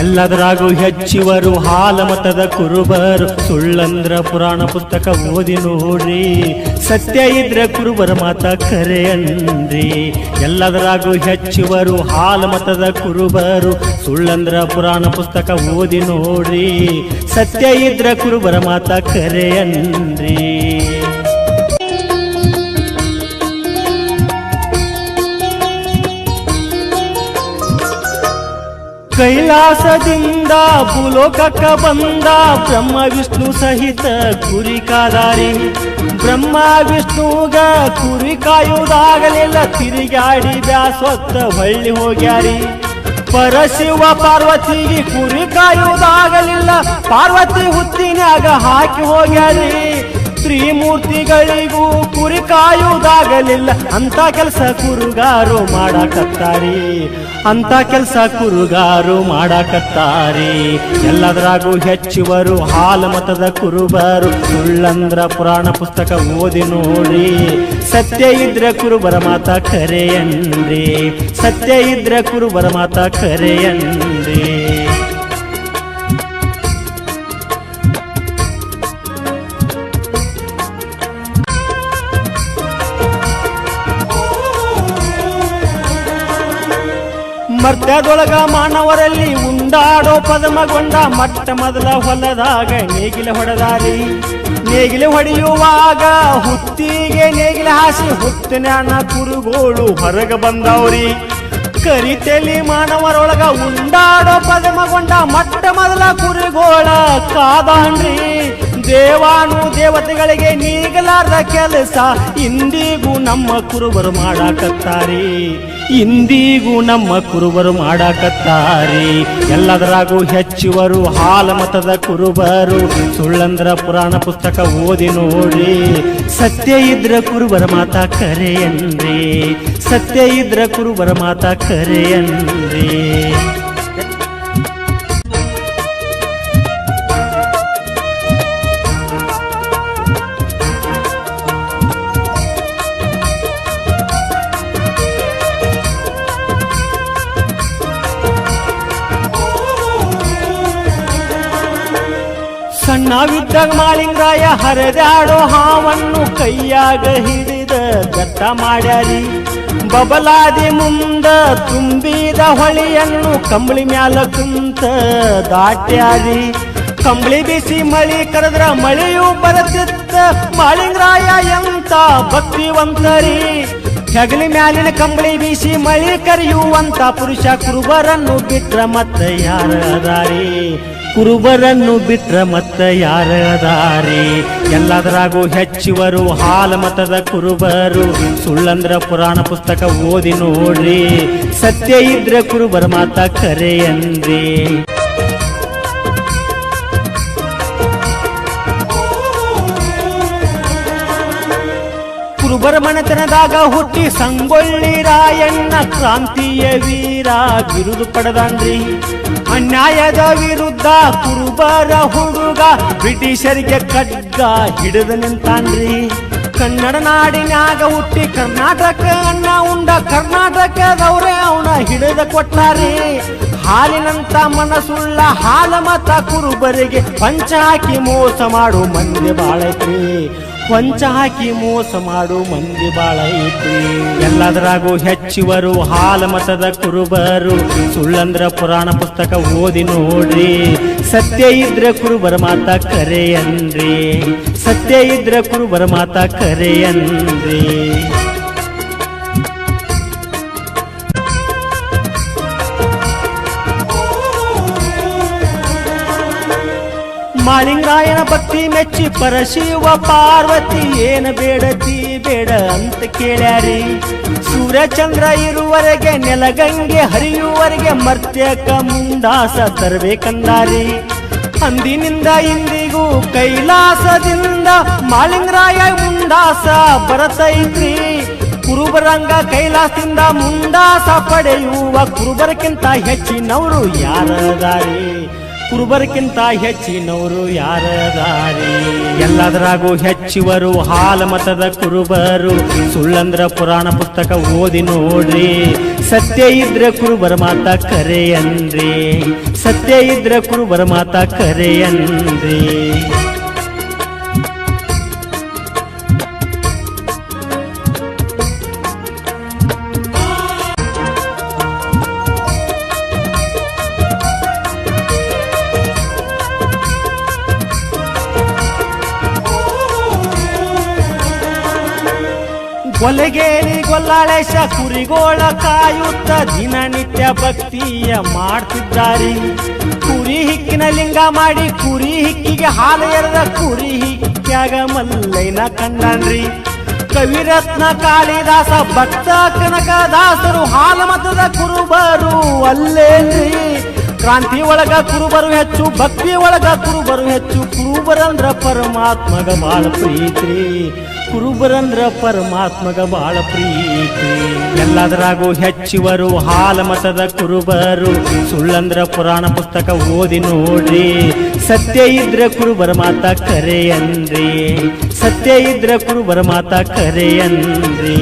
ಎಲ್ಲದರಾಗೂ ಹೆಚ್ಚಿವರು ಹಾಲಮತದ ಕುರುಬರು ಸುಳ್ಳಂದ್ರ ಪುರಾಣ ಪುಸ್ತಕ ಓದಿ ನೋಡ್ರಿ ಸತ್ಯ ಇದ್ರೆ ಕುರುಬರ ಮಾತ ಖರೆ ಅನ್ರಿ ಎಲ್ಲದರಾಗೂ ಹೆಚ್ಚಿವರು ಹಾಲಮತದ ಕುರುಬರು ಸುಳ್ಳಂದ್ರ ಪುರಾಣ ಪುಸ್ತಕ ಓದಿ ನೋಡ್ರಿ ಸತ್ಯ ಇದ್ರೆ ಕುರುಬರ ಮಾತ ಖರೆ ಅನ್ರಿ ಕೈಲಾಸದಿಂದ ಭೂಲೋಕಕ್ಕ ಬಂದ ಬ್ರಹ್ಮ ವಿಷ್ಣು ಸಹಿತ ಕುರಿ ಕಾದಾರಿ ಬ್ರಹ್ಮ ವಿಷ್ಣುಗ ಕುರಿ ಕಾಯುವುದಾಗಲಿಲ್ಲ ತಿರುಗಾಡಿ ಬ್ಯಾಸೊತ್ತ ಹೊಳ್ಳಿ ಹೋಗ್ಯಾರಿ ಪರಶಿವ ಪಾರ್ವತಿಗೆ ಕುರಿ ಕಾಯುವುದಾಗಲಿಲ್ಲ ಪಾರ್ವತಿ ಹುತ್ತಿನ್ಯಾಗ ಹಾಕಿ ಹೋಗ್ಯಾರಿ ತ್ರಿಮೂರ್ತಿಗಳಿಗೂ ಕುರಿ ಕಾಯುವುದಾಗಲಿಲ್ಲ ಅಂತ ಕೆಲಸ ಕುರುಗಾರು ಮಾಡಾಕತ್ತಾರಿ ಅಂತ ಕೆಲಸ ಕುರುಗಾರು ಮಾಡಾಕತ್ತಾರಿ ಎಲ್ಲದರಾಗೂ ಹೆಚ್ಚುವರು ಹಾಲಮತದ ಕುರುಬರು ಸುಳ್ಳಂದ್ರ ಪುರಾಣ ಪುಸ್ತಕ ಓದಿ ನೋಡಿ ಸತ್ಯ ಇದ್ರೆ ಕುರುಬರ ಮಾತ ಖರೆ ಅನ್ರಿ ಸತ್ಯ ಇದ್ರೆ ಕುರುಬರ ಮಾತ ಖರೆ ಅನ್ರಿ ಮರ್ತ್ಯದೊಳಗ ಮಾನವರಲ್ಲಿ ಉಂಡಾಡೋ ಪದಮಗೊಂಡ ಮಟ್ಟ ಮೊದಲ ಹೊಲದಾಗ ನೇಗಿಲೆ ಹೊಡೆದಾರಿ ನೇಗಿಲೆ ಹೊಡೆಯುವಾಗ ಹುತ್ತಿಗೆ ನೇಗಿಲೆ ಹಾಸಿ ಹುತ್ತಿನ ಕುರುಗೋಳು ಹೊರಗ ಬಂದವ್ರಿ ಕರಿತೆಲಿ ಮಾನವರೊಳಗ ಉಂಡಾಡೋ ಪದಮಗೊಂಡ ಮಟ್ಟ ಮೊದಲ ಕುರುಗೋಳ ಕಾದಾನ್ರಿ ದೇವಾನು ದೇವತೆಗಳಿಗೆ ನೀಗಲಾರ್ದ ಕೆಲಸ ಇಂದಿಗೂ ನಮ್ಮ ಕುರುಬರು ಮಾಡಾಕತ್ತಾರಿ ಇಂದಿಗೂ ನಮ್ಮ ಕುರುಬರು ಮಾಡಾಕತ್ತಾರಿ ಎಲ್ಲದರಾಗೂ ಹೆಚ್ಚುವರು ಹಾಲಮತದ ಕುರುಬರು ಸುಳ್ಳಂದ್ರ ಪುರಾಣ ಪುಸ್ತಕ ಓದಿ ನೋಡಿ ಸತ್ಯ ಇದ್ರ ಕುರುಬರ ಮಾತ ಖರೆ ಅನ್ರಿ ಸತ್ಯ ಇದ್ರ ಕುರುಬರ ಮಾತ ಖರೆ ಅನ್ರಿ ಸಣ್ಣವಿದ್ದಾಗ ಮಾಳಿಂಗರಾಯ ಹರಿದಾಡೋ ಹಾವನ್ನು ಕೈಯಾಗ ಹಿಡಿದ ಗಟ್ಟ ಮಾಡ್ಯಾರಿ ಬಬಲಾದಿ ಮುಂದ ತುಂಬಿದ ಹೊಳಿಯನ್ನು ಕಂಬಳಿ ಮ್ಯಾಲ ಕುಂತ ದಾಟ್ಯಾರಿ ಕಂಬಳಿ ಬಿಸಿ ಮಳಿ ಕರೆದ್ರ ಮಳೆಯೂ ಬರತಿತ್ತ ಮಾಳಿಂಗರಾಯ ಎಂತ ಭಕ್ತಿವಂತರಿ ಹೆಗಲಿ ಮ್ಯಾಲಿನ ಕಂಬಳಿ ಬೀಸಿ ಮಳಿ ಕರೆಯುವಂತ ಪುರುಷ ಕುರುಬರನ್ನು ಬಿಟ್ರ ಮತ್ತ ಯಾರ ಅದಾರಿ ಕುರುಬರನ್ನು ಬಿಟ್ರ ಮತ್ತ ಯಾರ ಅದಾರಿ ಎಲ್ಲದರಾಗೂ ಹೆಚ್ಚುವರು ಹಾಲಮತದ ಕುರುಬರು ಸುಳ್ಳಂದ್ರ ಪುರಾಣ ಪುಸ್ತಕ ಓದಿ ನೋಡ್ರಿ ಸತ್ಯ ಇದ್ರೆ ಕುರುಬರ ಮಾತ ಖರೆ ಅನ್ರಿ ಕುರುಬರ ಮನೆತನದಾಗ ಹುಟ್ಟಿ ಸಂಗೊಳ್ಳಿ ರಾಯಣ್ಣ ಕ್ರಾಂತಿಯ ವೀರ ಬಿರುದು ಪಡೆದಾನ್ರಿ ಅನ್ಯಾಯದ ವಿರುದ್ಧ ಕುರುಬರ ಹುಡುಗ ಬ್ರಿಟಿಷರಿಗೆ ಖಡ್ಗ ಹಿಡಿದು ನಿಂತಾನ್ರಿ ಕನ್ನಡ ನಾಡಿನ್ಯಾಗ ಹುಟ್ಟಿ ಕರ್ನಾಟಕ ಅನ್ನ ಉಂಡ ಕರ್ನಾಟಕದವ್ರೆ ಅವನ ಹಿಡಿದು ಕೊಟ್ಟಾರಿ ಹಾಲಿನಂತ ಮನಸುಳ್ಳ ಹಾಲಮತ ಕುರುಬರಿಗೆ ಪಂಚ ಹಾಕಿ ಮೋಸ ಮಾಡು ಮಂದಿ ಬಾಳೈತ್ರಿ ಕೊಂಚ ಹಾಕಿ ಮೋಸ ಮಾಡು ಮಂದಿ ಬಾಳ ಐತಿ ಎಲ್ಲದರಾಗೂ ಹೆಚ್ಚುವರು ಹಾಲಮತದ ಕುರುಬರು ಸುಳ್ಳಂದ್ರ ಪುರಾಣ ಪುಸ್ತಕ ಓದಿ ನೋಡ್ರಿ ಸತ್ಯ ಇದ್ರೆ ಕುರುಬರ ಮಾತ ಖರೆ ಅನ್ರಿ ಸತ್ಯ ಇದ್ರೆ ಕುರುಬರ ಮಾತ ಖರೆ ಅನ್ರಿ ಮಾಳಿಂಗರಾಯನ ಭಕ್ತಿ ಮೆಚ್ಚಿ ಪರಶಿವ ಪಾರ್ವತಿ ಏನ ಬೇಡತಿ ಬೇಡ ಅಂತ ಕೇಳ್ಯಾರಿ ಸೂರ್ಯಚಂದ್ರ ಇರುವರೆಗೆ ನೆಲಗಂಗೆ ಹರಿಯುವರೆಗೆ ಮರ್ತ್ಯಕ ಮುಂಡಾಸ ತರಬೇಕಂದಾರಿ ಅಂದಿನಿಂದ ಇಂದಿಗೂ ಕೈಲಾಸದಿಂದ ಮಾಳಿಂಗರಾಯ ಮುಂಡಾಸ ಬರತೈತ್ರಿ ಕುರುಬರಂಗ ಕೈಲಾಸದಿಂದ ಮುಂಡಾಸ ಪಡೆಯುವ ಕುರುಬರಕ್ಕಿಂತ ಹೆಚ್ಚಿನವರು ಯಾರದಾರಿ ಕುರುಬರ್ಕಿಂತ ಹೆಚ್ಚಿನವರು ಯಾರದಾರಿ ಎಲ್ಲದರಾಗೂ ಹೆಚ್ಚಿವರು ಹಾಲ ಮತದ ಕುರುಬರು ಸುಳ್ಳಂದ್ರ ಪುರಾಣ ಪುಸ್ತಕ ಓದಿ ನೋಡ್ರಿ ಸತ್ಯ ಇದ್ರ ಕುರುಬರ ಮಾತ ಕರೆಯನ್ರಿ ಸತ್ಯ ಇದ್ರ ಕುರುಬರ ಮಾತ ಕರೆಯನ್ರಿ ಕೊಲೆಗೇರಿ ಗೊಲ್ಲಾಳೇಶ ಕುರಿಗೋಳ ಕಾಯುತ್ತ ದಿನನಿತ್ಯ ಭಕ್ತಿಯ ಮಾಡ್ತಿದ್ದಾರಿ ಕುರಿ ಹಿಕ್ಕಿನ ಲಿಂಗ ಮಾಡಿ ಕುರಿ ಹಿಕ್ಕಿಗೆ ಹಾಲು ಎರೆದ ಕುರಿ ಹಿಕ್ಕ್ಯಾಗ ಮಲ್ಲೈನ ಕಂಡನ್ರಿ ಕವಿರತ್ನ ಕಾಳಿದಾಸ ಭಕ್ತ ಕನಕದಾಸರು ಹಾಲ ಮತದ ಕುರುಬರು ಅಲ್ಲೇನ್ರಿ ಕ್ರಾಂತಿ ಒಳಗ ಕುರುಬರು ಹೆಚ್ಚು ಭಕ್ತಿ ಒಳಗ ಕುರುಬರು ಹೆಚ್ಚು ಕುರುಬರಂದ್ರ ಪರಮಾತ್ಮಗ ಬಾಳ ಪ್ರೀತಿ ಕುರುಬರಂದ್ರ ಪರಮಾತ್ಮಗ ಬಾಳ ಪ್ರೀತಿ ಎಲ್ಲದರಾಗೂ ಹೆಚ್ಚಿವರು ಹಾಲ ಮತದ ಕುರುಬರು ಸುಳ್ಳಂದ್ರ ಪುರಾಣ ಪುಸ್ತಕ ಓದಿ ನೋಡ್ರಿ ಸತ್ಯ ಇದ್ರ ಕುರುಬರ ಮಾತ ಕರೆಯನ್ರಿ ಸತ್ಯ ಇದ್ರ ಕುರುಬರ ಮಾತ ಕರೆಯನ್ರಿ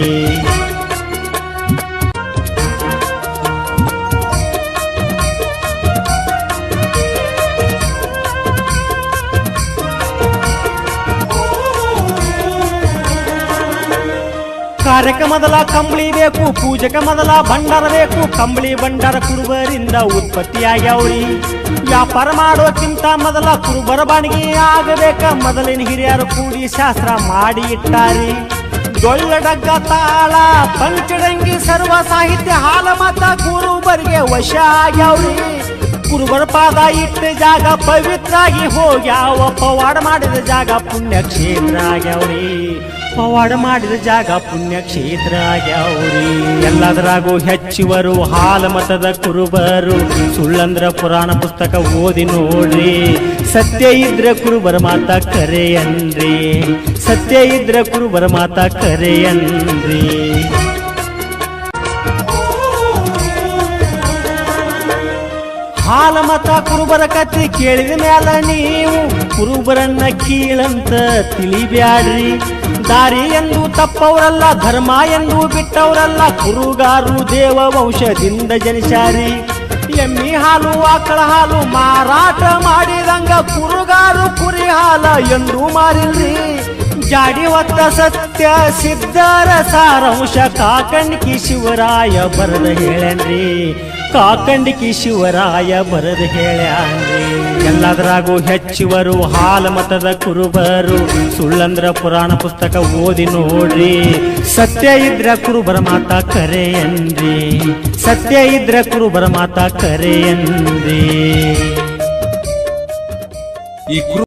ಕಾರ್ಯಕ್ಕೆ ಮೊದಲ ಕಂಬಳಿ ಬೇಕು ಪೂಜೆಗೆ ಮೊದಲ ಭಂಡಾರ ಬೇಕು ಕಂಬಳಿ ಭಂಡಾರ ಕುರುಬರಿಂದ ಉತ್ಪತ್ತಿಯಾಗ್ಯಾವ್ರಿ ವ್ಯಾಪಾರ ಮಾಡೋಕ್ಕಿಂತ ಮೊದಲ ಕುರುಬರ ಬಾಣಿಗೆ ಆಗಬೇಕ ಮೊದಲಿನ ಹಿರಿಯರು ಕೂಡಿ ಶಾಸ್ತ್ರ ಮಾಡಿ ಇಟ್ಟಾರಿ ಡೊಳ್ಳ ಡಗ್ಗ ತಾಳ ಪಂಚಡಂಗಿ ಸರ್ವ ಸಾಹಿತ್ಯ ಹಾಲ ಮತ ಕುರುಬರಿಗೆ ವಶ ಆಗ್ಯಾವ್ರಿ ಕುರುಬರ ಪಾದ ಇಟ್ಟ ಜಾಗ ಪವಿತ್ರಾಗಿ ಹೋಗ್ಯಾವ ಪವಾಡ ಮಾಡಿದ ಜಾಗ ಪುಣ್ಯ ಕ್ಷೇತ್ರ ಆಗ್ಯಾವ್ರಿ ಪವಾಡ ಮಾಡಿದ ಜಾಗ ಪುಣ್ಯ ಕ್ಷೇತ್ರ ಆಗ್ಯಾವ್ರಿ ಎಲ್ಲದರಾಗೂ ಹೆಚ್ಚಿವರು ಹಾಲ ಮತದ ಕುರುಬರು ಸುಳ್ಳಂದ್ರ ಪುರಾಣ ಪುಸ್ತಕ ಓದಿ ನೋಡ್ರಿ ಸತ್ಯ ಇದ್ರ ಕುರುಬರ ಮಾತ ಕರೆಯನ್ರಿ ಸತ್ಯ ಇದ್ರ ಕುರುಬರ ಮಾತ ಕರೆಯನ್ರಿ ಹಾಲ ಮತ ಕುರುಬರ ಕತ್ತಿ ಕೇಳಿದ ಮ್ಯಾಲ ನೀವು ಕುರುಬರನ್ನ ಕೀಳಂತ ತಿಳಿಬ್ಯಾಡ್ರಿ ದಾರಿ ಎಂದು ತಪ್ಪವರಲ್ಲ ಧರ್ಮ ಎಂದು ಬಿಟ್ಟವರಲ್ಲ ಕುರುಗಾರು ದೇವ ವಂಶದಿಂದ ಜನಿಸಾರಿ ಎಮ್ಮಿ ಹಾಲು ಆಕಳ ಹಾಲು ಮಾರಾಟ ಮಾಡಿದಂಗ ಕುರುಗಾರು ಕುರಿ ಹಾಲ ಎಂದು ಮಾರಿಲ್ರಿ ಜಾಡಿ ಹೊತ್ತ ಸತ್ಯ ಸಿದ್ಧರ ಸಾರಾಂಶ ಕಾಕಂಡಿಕಿ ಶಿವರಾಯ ಬರದ ಹೇಳನ್ರಿ ಕಾಕಂಡಿಕಿ ಶಿವರಾಯ ಬರದ ಹೇಳ್ಯಾನ್ರಿ ಎಲ್ಲದರಾಗೂ ಹೆಚ್ಚಿವರು ಹಾಲ ಮತದ ಕುರುಬರು ಸುಳ್ಳಂದ್ರ ಪುರಾಣ ಪುಸ್ತಕ ಓದಿ ನೋಡ್ರಿ ಸತ್ಯ ಇದ್ರ ಕುರುಬರ ಮಾತ ಕರೆಯನ್ರಿ ಸತ್ಯ ಇದ್ರ ಕುರುಬರ ಮಾತ ಕರೆಯನ್ರಿ